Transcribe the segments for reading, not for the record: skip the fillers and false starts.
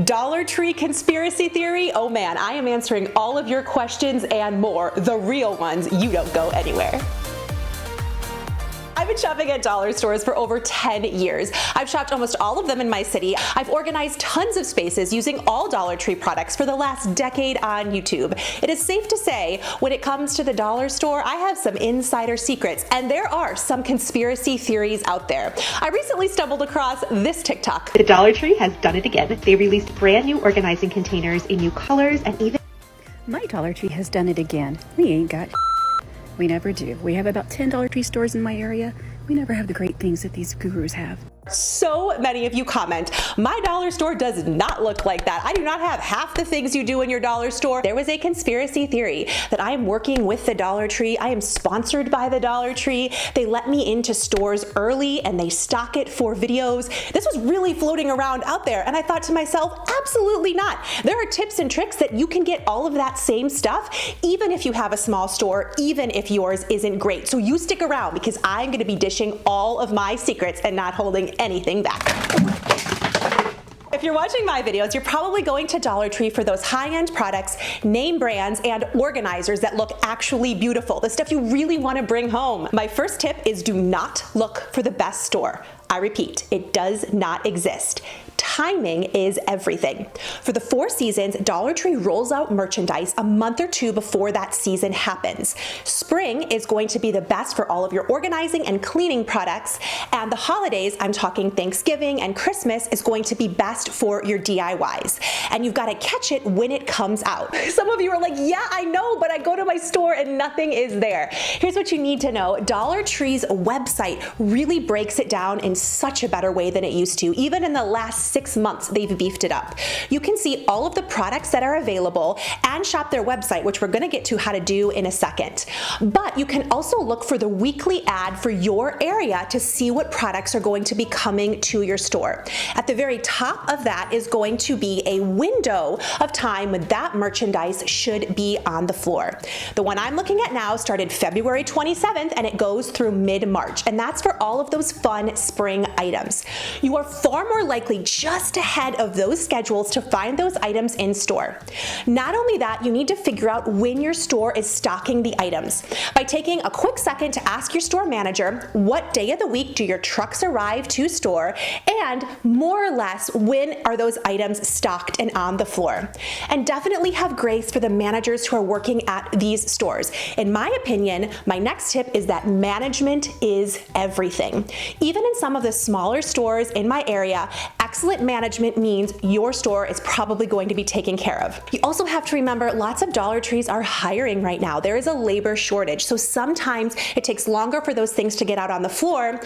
Dollar Tree conspiracy theory? Oh man, I am answering all of your questions and more, the real ones. You don't go anywhere. I've been shopping at dollar stores for over 10 years. I've shopped almost all of them in my city. I've organized tons of spaces using all Dollar Tree products for the last decade on YouTube. It is safe to say, when it comes to the dollar store, I have some insider secrets, and there are some conspiracy theories out there. I recently stumbled across this TikTok. The Dollar Tree has done it again. They released brand new organizing containers in new colors and even... My Dollar Tree has done it again. We ain't got We never do. We have about 10 Dollar Tree stores in my area. We never have the great things that these gurus have. So many of you comment, my dollar store does not look like that. I do not have half the things you do in your dollar store. There was a conspiracy theory that I am working with the Dollar Tree. I am sponsored by the Dollar Tree. They let me into stores early and they stock it for videos. This was really floating around out there, and I thought to myself, absolutely not. There are tips and tricks that you can get all of that same stuff, even if you have a small store, even if yours isn't great. So you stick around, because I'm gonna be dishing all of my secrets and not holding anything back. If you're watching my videos, you're probably going to Dollar Tree for those high-end products, name brands, and organizers that look actually beautiful, the stuff you really want to bring home. My first tip is do not look for the best store. I repeat, it does not exist. Timing is everything. For the 4 seasons, Dollar Tree rolls out merchandise a month or 2 before that season happens. Spring is going to be the best for all of your organizing and cleaning products, and the holidays, I'm talking Thanksgiving and Christmas, is going to be best for your DIYs. And you've got to catch it when it comes out. Some of you are like, yeah, I know, but I go to my store and nothing is there. Here's what you need to know. Dollar Tree's website really breaks it down in such a better way than it used to. Even in the last 6 months, they've beefed it up. You can see all of the products that are available and shop their website, which we're going to get to how to do in a second. But you can also look for the weekly ad for your area to see what products are going to be coming to your store. At the very top of that is going to be a window of time when that merchandise should be on the floor. The one I'm looking at now started February 27th and it goes through mid-March, and that's for all of those fun spring items. You are far more likely just ahead of those schedules to find those items in store. Not only that, you need to figure out when your store is stocking the items by taking a quick second to ask your store manager what day of the week do your trucks arrive to store, and more or less when are those items stocked and on the floor. And definitely have grace for the managers who are working at these stores. In my opinion, my next tip is that management is everything. Even in some of the smaller stores in my area, excellent management means your store is probably going to be taken care of. You also have to remember lots of Dollar Trees are hiring right now. There is a labor shortage, so sometimes it takes longer for those things to get out on the floor.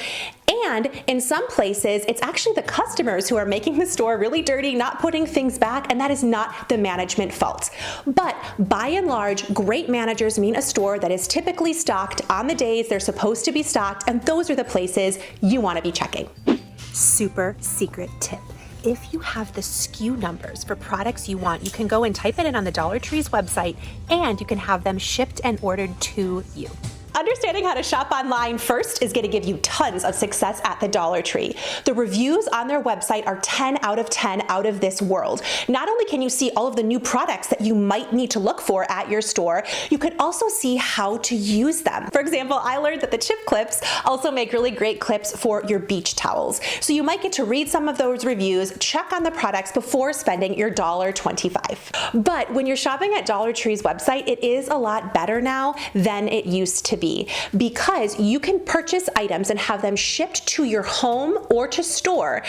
And in some places, it's actually the customers who are making the store really dirty, not putting things back, and that is not the management fault. But by and large, great managers mean a store that is typically stocked on the days they're supposed to be stocked, and those are the places you want to be checking. Super secret tip. If you have the SKU numbers for products you want, you can go and type it in on the Dollar Tree's website, and you can have them shipped and ordered to you. Understanding how to shop online first is going to give you tons of success at the Dollar Tree. The reviews on their website are 10 out of 10 out of this world. Not only can you see all of the new products that you might need to look for at your store, you can also see how to use them. For example, I learned that the chip clips also make really great clips for your beach towels. So you might get to read some of those reviews, check on the products before spending your $1.25. But when you're shopping at Dollar Tree's website, it is a lot better now than it used to be, because you can purchase items and have them shipped to your home or to store,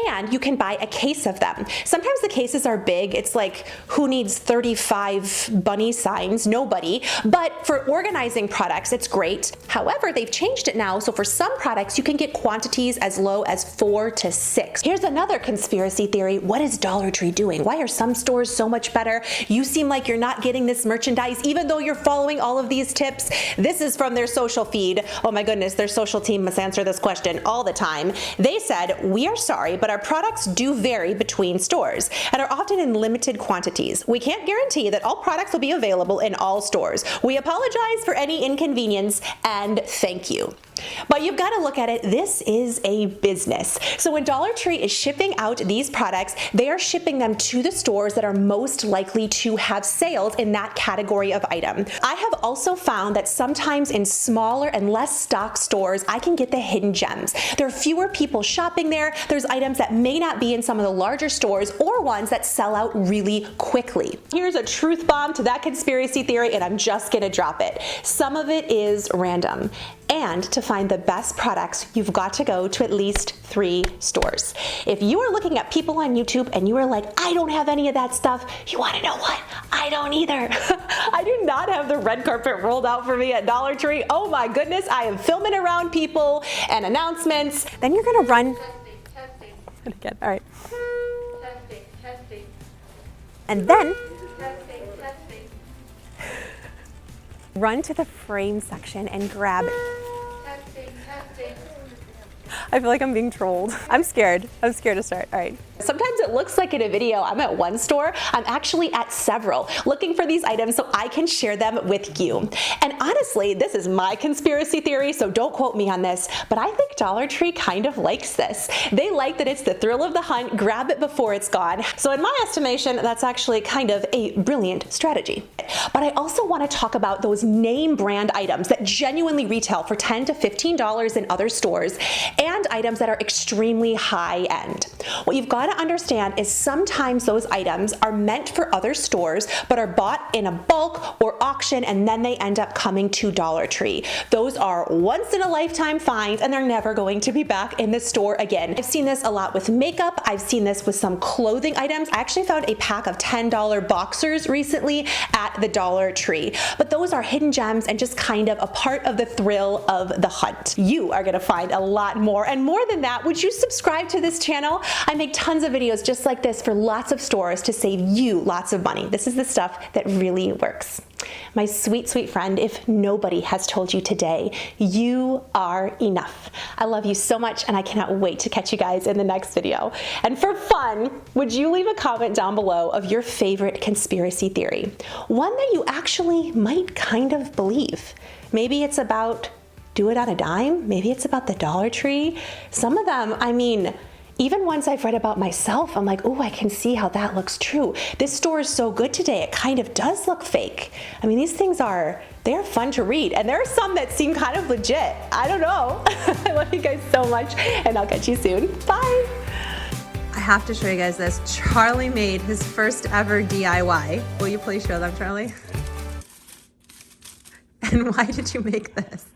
and you can buy a case of them. Sometimes the cases are big. It's like, who needs 35 bunny signs? Nobody. But for organizing products, it's great. However, they've changed it now, so for some products, you can get quantities as low as 4 to 6. Here's another conspiracy theory. What is Dollar Tree doing? Why are some stores so much better? You seem like you're not getting this merchandise, even though you're following all of these tips. This is from their social feed. Oh my goodness, their social team must answer this question all the time. They said, "We are sorry, but our products do vary between stores and are often in limited quantities. We can't guarantee that all products will be available in all stores. We apologize for any inconvenience, and thank you." But you've got to look at it, this is a business. So when Dollar Tree is shipping out these products, they are shipping them to the stores that are most likely to have sales in that category of item. I have also found that sometimes in smaller and less stock stores, I can get the hidden gems. There are fewer people shopping there. There's items that may not be in some of the larger stores or ones that sell out really quickly. Here's a truth bomb to that conspiracy theory, and I'm just gonna drop it. Some of it is random. And to find the best products, you've got to go to at least 3 stores. If you are looking at people on YouTube and you are like, I don't have any of that stuff, you want to know what? I don't either. I do not have the red carpet rolled out for me at Dollar Tree. Oh my goodness, I am filming around people and announcements. Then you're gonna run. Testing. Again, all right. Testing. And then Testing. run to the frame section and grab it. Testing. I feel like I'm being trolled. I'm scared to start. All right. Sometimes it looks like in a video I'm at one store. I'm actually at several looking for these items so I can share them with you. And honestly, this is my conspiracy theory, so don't quote me on this, but I think Dollar Tree kind of likes this. They like that it's the thrill of the hunt, grab it before it's gone. So in my estimation, that's actually kind of a brilliant strategy. But I also want to talk about those name brand items that genuinely retail for $10 to $15 in other stores and items that are extremely high end. What you've got to understand is sometimes those items are meant for other stores but are bought in a bulk or auction and then they end up coming to Dollar Tree. Those are once in a lifetime finds and they're never going to be back in the store again. I've seen this a lot with makeup. I've seen this with some clothing items. I actually found a pack of $10 boxers recently at the Dollar Tree. But those are hidden gems and just kind of a part of the thrill of the hunt. You are going to find a lot more. And more than that, would you subscribe to this channel? I make tons of videos just like this for lots of stores to save you lots of money. This is the stuff that really works. My sweet, sweet friend, if nobody has told you today, you are enough. I love you so much and I cannot wait to catch you guys in the next video. And for fun, would you leave a comment down below of your favorite conspiracy theory? One that you actually might kind of believe. Maybe it's about Doitonadime, maybe it's about the Dollar Tree. Some of them, I mean, even ones I've read about myself, I'm like, oh, I can see how that looks true. This store is so good today, it kind of does look fake. I mean, these things they're fun to read, and there are some that seem kind of legit. I don't know. I love you guys so much, and I'll catch you soon. Bye. I have to show you guys this. Charlie made his first ever DIY. Will you please show them, Charlie? And why did you make this?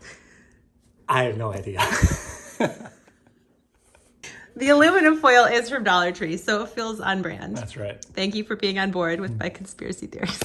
I have no idea. The aluminum foil is from Dollar Tree, so it feels on brand. That's right. Thank you for being on board with my conspiracy theories.